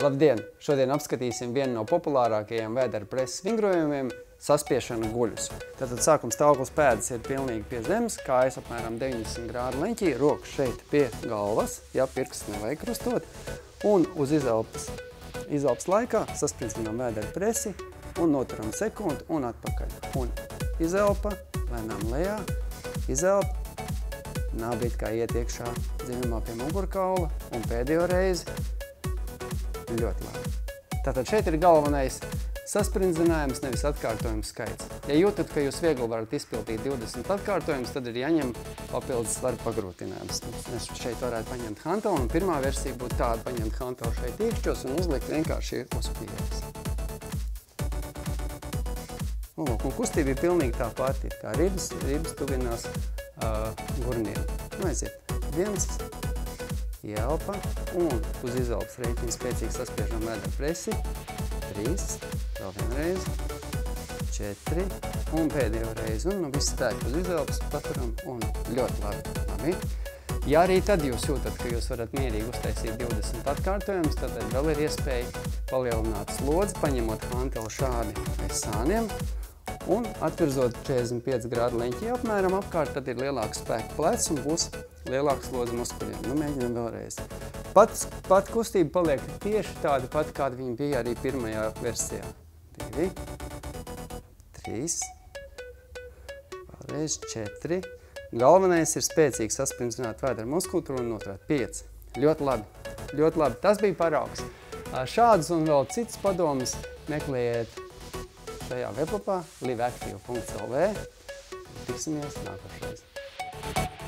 Labdien! Šodien apskatīsim vienu no populārākajiem vēdera preses vingrojumiem – saspiešanu guļus. Tātad sākuma stāvoklis pēdas ir pilnīgi pie zemes, kājas apmēram 90 grādu leņķī, rokas šeit pie galvas, ja pirksts nevajag krustot, un uz izelpas laikā sasprinzinām vēdera presi un noturam sekundi un atpakaļ. Un izelpa, lēnām lejā, izelpa, nābīt kā iet iekšā dziļumā pie mugurkaula un pēdējo reizi ļoti labi. Tātad šeit ir galvenais saspringzinājums, nevis atkārtojumu skaits. Ja jūtat, ka jūs viegli varat izpildīt 20 atkārtojumus, tad ir jāņem papildus svara pagrūtinājums. Mēs šeit varētu paņemt hanteli, un pirmā versija būtu tāda paņemt hanteli šeit iekšķos un uzlikt vienkārši uz pieres. Un kustība ir pilnīgi tā pati, kā ribas tuvinās gurniem. Aiziet. 1, ielpa un uz izelpas rēķina spēcīgi saspiežam vēdera presi. 3, vēl vienreiz, 4 un pēdējo reizi. Un viss spēku uz izelpas paturam un ļoti labi. Ja arī tad jūs jūtat, ka jūs varat mierīgi uztaisīt 20 atkārtojumus, tad vēl ir iespēja palielināt slodzi, paņemot hanteli šādi aiz sāniem un atvirzot 45 grādu leņķī apmēram apkārt, tad ir lielāks spēka plecs un būs lielāks slodze muskuļiem. Mēģinām vēlreiz. Pat kustība paliek tieši tāda pat, kāda viņa bija arī pirmajā versijā. 2, 3, vēlreiz 4. Galvenais ir spēcīgi saspringzināt vēdera muskultūru un noturēt 5. Ļoti labi, ļoti labi. Tas bija paraugs. Šādas un vēl citas padomas meklējiet šajā weblapā liveactive.lv. Tiksimies nākošreiz.